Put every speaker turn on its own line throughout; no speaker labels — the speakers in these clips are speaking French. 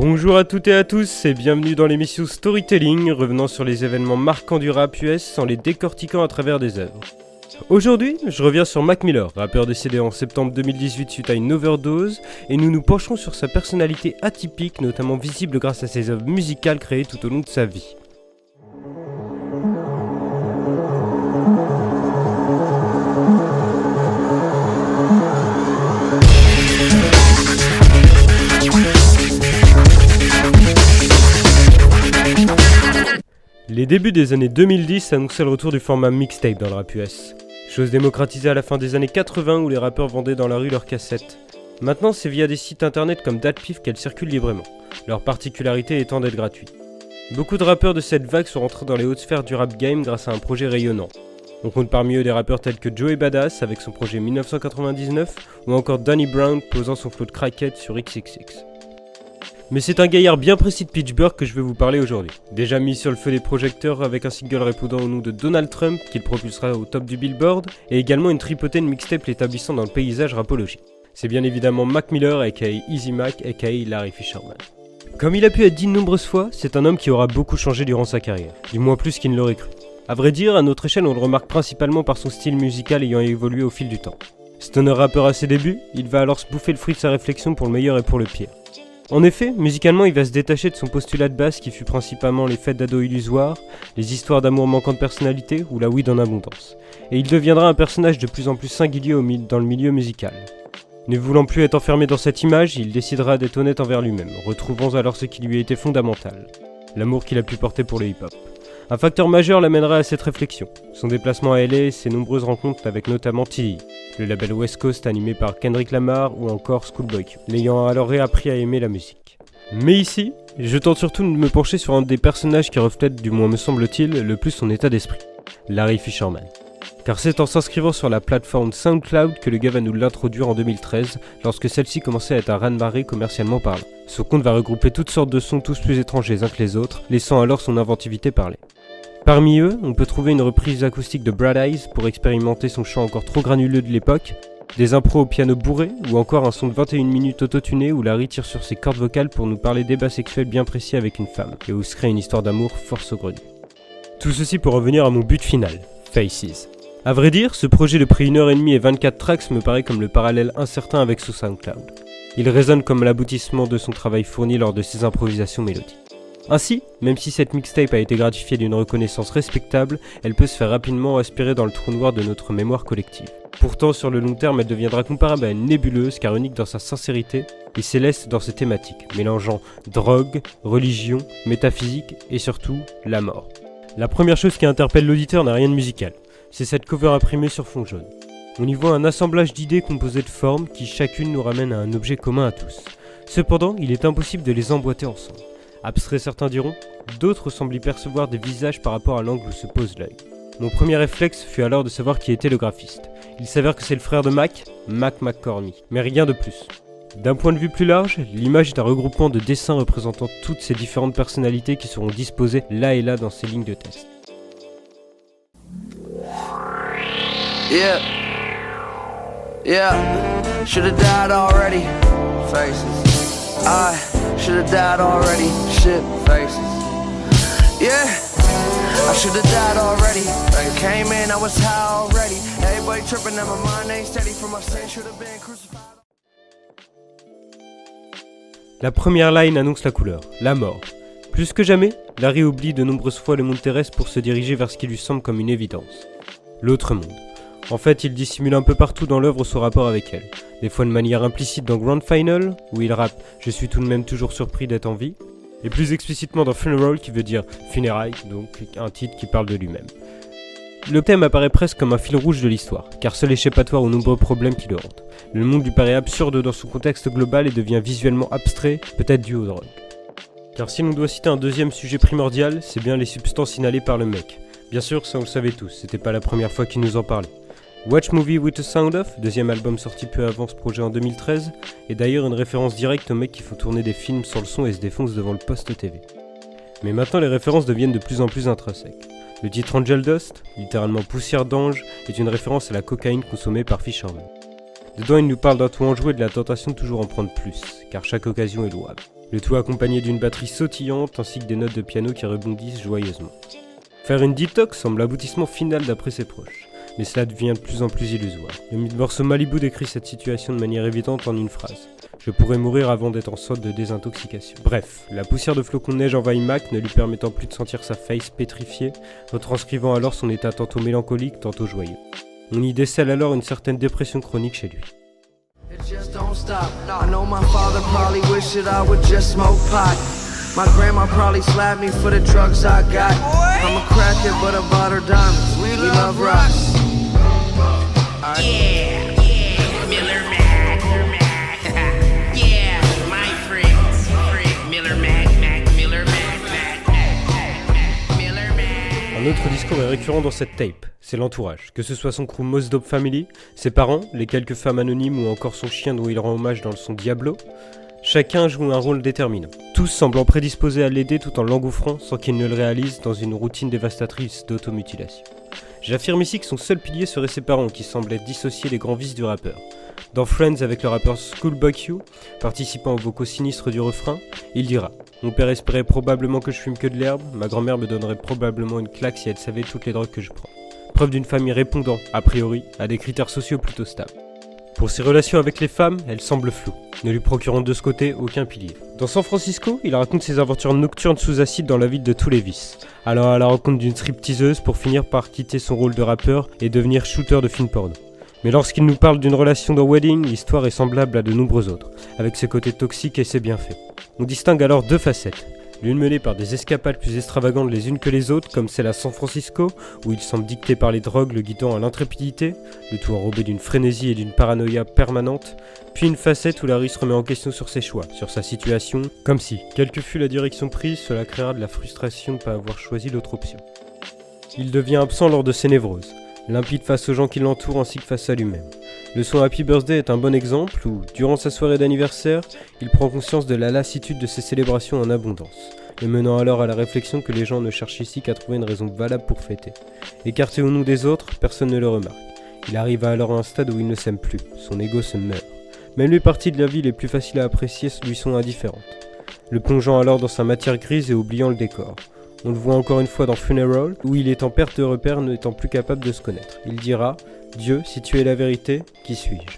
Bonjour à toutes et à tous et bienvenue dans l'émission Storytelling, revenant sur les événements marquants du rap US en les décortiquant à travers des œuvres. Aujourd'hui, je reviens sur Mac Miller, rappeur décédé en septembre 2018 suite à une overdose, et nous nous pencherons sur sa personnalité atypique, notamment visible grâce à ses œuvres musicales créées tout au long de sa vie. Les débuts des années 2010 annonçaient le retour du format mixtape dans le rap US. Chose démocratisée à la fin des années 80 où les rappeurs vendaient dans la rue leurs cassettes. Maintenant, c'est via des sites internet comme DatPiff qu'elles circulent librement, leur particularité étant d'être gratuites. Beaucoup de rappeurs de cette vague sont rentrés dans les hautes sphères du rap game grâce à un projet rayonnant. On compte parmi eux des rappeurs tels que Joey Badass avec son projet 1999 ou encore Danny Brown posant son flow de crackhead sur XXX. Mais c'est un gaillard bien précis de Pittsburgh que je vais vous parler aujourd'hui. Déjà mis sur le feu des projecteurs avec un single répondant au nom de Donald Trump qui le propulsera au top du Billboard, et également une tripotée de mixtapes l'établissant dans le paysage rapologique. C'est bien évidemment Mac Miller aka Easy Mac aka Larry Fisherman. Comme il a pu être dit de nombreuses fois, c'est un homme qui aura beaucoup changé durant sa carrière, du moins plus qu'il ne l'aurait cru. A vrai dire, à notre échelle on le remarque principalement par son style musical ayant évolué au fil du temps. Stoner rappeur à ses débuts, il va alors se bouffer le fruit de sa réflexion pour le meilleur et pour le pire. En effet, musicalement, il va se détacher de son postulat de base qui fut principalement les fêtes d'ados illusoires, les histoires d'amour manquant de personnalité ou la weed en abondance. Et il deviendra un personnage de plus en plus singulier dans le milieu musical. Ne voulant plus être enfermé dans cette image, il décidera d'être honnête envers lui-même, retrouvant alors ce qui lui a été fondamental, l'amour qu'il a pu porter pour le hip-hop. Un facteur majeur l'amènera à cette réflexion, son déplacement à LA et ses nombreuses rencontres avec notamment T.I., le label West Coast animé par Kendrick Lamar ou encore Schoolboy Q, l'ayant alors réappris à aimer la musique. Mais ici, je tente surtout de me pencher sur un des personnages qui reflète, du moins me semble-t-il, le plus son état d'esprit, Larry Fisherman. Car c'est en s'inscrivant sur la plateforme SoundCloud que le gars va nous l'introduire en 2013, lorsque celle-ci commençait à être un raz-de-marée commercialement parlant. Son compte va regrouper toutes sortes de sons tous plus étranges les uns que les autres, laissant alors son inventivité parler. Parmi eux, on peut trouver une reprise acoustique de Brad Eyes pour expérimenter son chant encore trop granuleux de l'époque, des impros au piano bourré ou encore un son de 21 minutes autotuné où Larry tire sur ses cordes vocales pour nous parler d'ébats sexuels bien précis avec une femme et où se crée une histoire d'amour fort saugrenue. Tout ceci pour revenir à mon but final, Faces. A vrai dire, ce projet de près 1h30 et 24 tracks me paraît comme le parallèle incertain avec son SoundCloud. Il résonne comme l'aboutissement de son travail fourni lors de ses improvisations mélodiques. Ainsi, même si cette mixtape a été gratifiée d'une reconnaissance respectable, elle peut se faire rapidement aspirer dans le trou noir de notre mémoire collective. Pourtant, sur le long terme, elle deviendra comparable à une nébuleuse car unique dans sa sincérité et céleste dans ses thématiques, mélangeant drogue, religion, métaphysique et surtout la mort. La première chose qui interpelle l'auditeur n'a rien de musical, c'est cette cover imprimée sur fond jaune. On y voit un assemblage d'idées composées de formes qui chacune nous ramène à un objet commun à tous. Cependant, il est impossible de les emboîter ensemble. Abstrait certains diront, d'autres semblent y percevoir des visages par rapport à l'angle où se pose l'œil. Mon premier réflexe fut alors de savoir qui était le graphiste. Il s'avère que c'est le frère de Mac McCormy, mais rien de plus. D'un point de vue plus large, l'image est un regroupement de dessins représentant toutes ces différentes personnalités qui seront disposées là et là dans ces lignes de texte.
Should've died already. Faces. I should've died already. Shit, faces. Yeah, I should've died already. Came in, I was high already. Everybody tripping and my mind ain't steady from my sin. Should've been crucified.
La première line annonce la couleur, la mort. Plus que jamais, Larry oublie de nombreuses fois le monde terrestre pour se diriger vers ce qui lui semble comme une évidence. L'autre monde. En fait, il dissimule un peu partout dans l'œuvre son rapport avec elle. Des fois de manière implicite dans Grand Final, où il rappe « Je suis tout de même toujours surpris d'être en vie », et plus explicitement dans Funeral, qui veut dire « funérailles », donc un titre qui parle de lui-même. Le thème apparaît presque comme un fil rouge de l'histoire, car seul échappatoire aux nombreux problèmes qui le hantent. Le monde lui paraît absurde dans son contexte global et devient visuellement abstrait, peut-être dû aux drogues. Car si l'on doit citer un deuxième sujet primordial, c'est bien les substances inhalées par le mec. Bien sûr, ça on le savait tous, c'était pas la première fois qu'il nous en parlait. Watch Movie with a Sound Off, deuxième album sorti peu avant ce projet en 2013, est d'ailleurs une référence directe aux mecs qui font tourner des films sans le son et se défoncent devant le poste TV. Mais maintenant les références deviennent de plus en plus intrinsèques. Le titre Angel Dust, littéralement poussière d'ange, est une référence à la cocaïne consommée par Fisherman. Dedans il nous parle d'un tout enjoué et de la tentation de toujours en prendre plus, car chaque occasion est louable. Le tout accompagné d'une batterie sautillante ainsi que des notes de piano qui rebondissent joyeusement. Faire une detox semble l'aboutissement final d'après ses proches, mais cela devient de plus en plus illusoire. Le morceau Malibu décrit cette situation de manière évidente en une phrase. Je pourrais mourir avant d'être en sorte de désintoxication. Bref, la poussière de flocons de neige envahit Mac, ne lui permettant plus de sentir sa face pétrifiée, retranscrivant alors son état tantôt mélancolique, tantôt joyeux. On y décèle alors une certaine dépression chronique chez lui.
It just don't stop. I know my father probably wished that I would just smoke pot. My grandma probably slapped me for the drugs I got. I'm a crackhead, but I bought her diamonds. We love rocks.
Yeah, Miller Mac. Yeah, my friends. Miller Mac.
Un autre discours est récurrent dans cette tape, c'est l'entourage, que ce soit son crew Mos Dope Family, ses parents, les quelques femmes anonymes ou encore son chien dont il rend hommage dans le son Diablo, chacun joue un rôle déterminant. Tous semblant prédisposés à l'aider tout en l'engouffrant sans qu'il ne le réalise dans une routine dévastatrice d'automutilation. J'affirme ici que son seul pilier serait ses parents qui semblaient dissocier les grands vices du rappeur. Dans Friends avec le rappeur Schoolboy Q, participant aux vocaux sinistres du refrain, il dira « Mon père espérait probablement que je fume que de l'herbe, ma grand-mère me donnerait probablement une claque si elle savait toutes les drogues que je prends. » Preuve d'une famille répondant, a priori, à des critères sociaux plutôt stables. Pour ses relations avec les femmes, elles semblent floues, ne lui procurant de ce côté aucun pilier. Dans San Francisco, il raconte ses aventures nocturnes sous acide dans la ville de tous les vices, allant à la rencontre d'une stripteaseuse pour finir par quitter son rôle de rappeur et devenir shooter de films porno. Mais lorsqu'il nous parle d'une relation dans Wedding, l'histoire est semblable à de nombreux autres, avec ses côtés toxiques et ses bienfaits. On distingue alors deux facettes. L'une menée par des escapades plus extravagantes les unes que les autres, comme celle à San Francisco, où il semble dicté par les drogues le guidant à l'intrépidité, le tout enrobé d'une frénésie et d'une paranoïa permanente, puis une facette où Larry se remet en question sur ses choix, sur sa situation, comme si, quelle que fût la direction prise, cela créera de la frustration de ne pas avoir choisi l'autre option. Il devient absent lors de ses névroses, limpide face aux gens qui l'entourent ainsi que face à lui-même. Le son Happy Birthday est un bon exemple où, durant sa soirée d'anniversaire, il prend conscience de la lassitude de ses célébrations en abondance, le menant alors à la réflexion que les gens ne cherchent ici qu'à trouver une raison valable pour fêter. Écarté au nous des autres, personne ne le remarque. Il arrive alors à un stade où il ne s'aime plus, son ego se meurt. Même les parties de la vie les plus faciles à apprécier lui sont indifférentes, le plongeant alors dans sa matière grise et oubliant le décor. On le voit encore une fois dans Funeral, où il est en perte de repère n'étant plus capable de se connaître. Il dira « Dieu, si tu es la vérité, qui suis-je »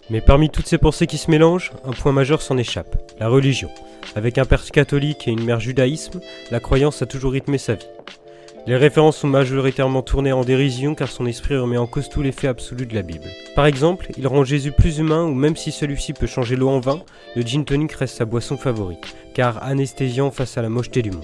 Mais parmi toutes ces pensées qui se mélangent, un point majeur s'en échappe, la religion. Avec un père catholique et une mère judaïsme, la croyance a toujours rythmé sa vie. Les références sont majoritairement tournées en dérision car son esprit remet en cause tous les faits absolus de la Bible. Par exemple, il rend Jésus plus humain ou même si celui-ci peut changer l'eau en vin, le gin tonic reste sa boisson favorite, car anesthésiant face à la mocheté du monde.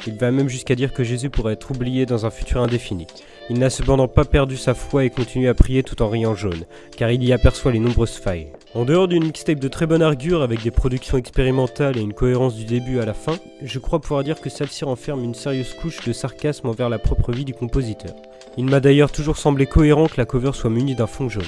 Il va même jusqu'à dire que Jésus pourrait être oublié dans un futur indéfini. Il n'a cependant pas perdu sa foi et continue à prier tout en riant jaune, car il y aperçoit les nombreuses failles. En dehors d'une mixtape de très bonne argure avec des productions expérimentales et une cohérence du début à la fin, je crois pouvoir dire que celle-ci renferme une sérieuse couche de sarcasme envers la propre vie du compositeur. Il m'a d'ailleurs toujours semblé cohérent que la cover soit munie d'un fond jaune.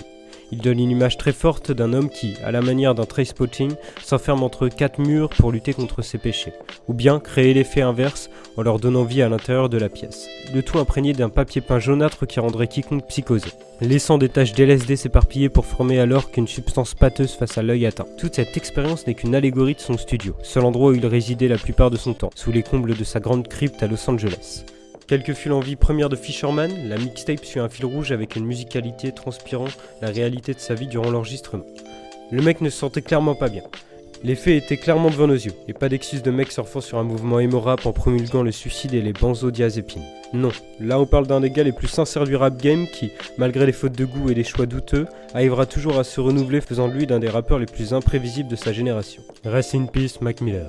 Il donne une image très forte d'un homme qui, à la manière d'un Trainspotting, s'enferme entre 4 murs pour lutter contre ses péchés, ou bien créer l'effet inverse en leur donnant vie à l'intérieur de la pièce. Le tout imprégné d'un papier peint jaunâtre qui rendrait quiconque psychosé, laissant des taches d'LSD s'éparpiller pour former alors qu'une substance pâteuse face à l'œil atteint. Toute cette expérience n'est qu'une allégorie de son studio, seul endroit où il résidait la plupart de son temps, sous les combles de sa grande crypte à Los Angeles. Quelle que fût l'envie première de Fisherman, la mixtape suit un fil rouge avec une musicalité transpirant la réalité de sa vie durant l'enregistrement. Le mec ne se sentait clairement pas bien. Les faits étaient clairement devant nos yeux, et pas d'excuse de mec surfant sur un mouvement emo-rap en promulguant le suicide et les benzodiazépines. Non, là on parle d'un des gars les plus sincères du rap game qui, malgré les fautes de goût et les choix douteux, arrivera toujours à se renouveler faisant de lui l'un des rappeurs les plus imprévisibles de sa génération. Rest in peace, Mac Miller.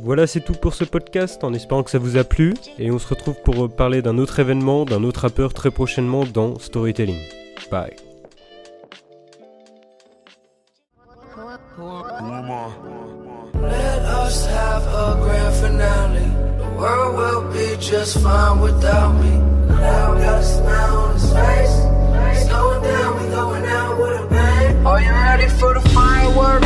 Voilà, c'est tout pour ce podcast, en espérant que ça vous a plu, et on se retrouve pour parler d'un autre événement, d'un autre rappeur très prochainement dans Storytelling. Bye.
Let us have a grand finale. The world will be just fine without me. Now got a smile on his face. It's going down, we going out with a bang. Are you ready for the fireworks?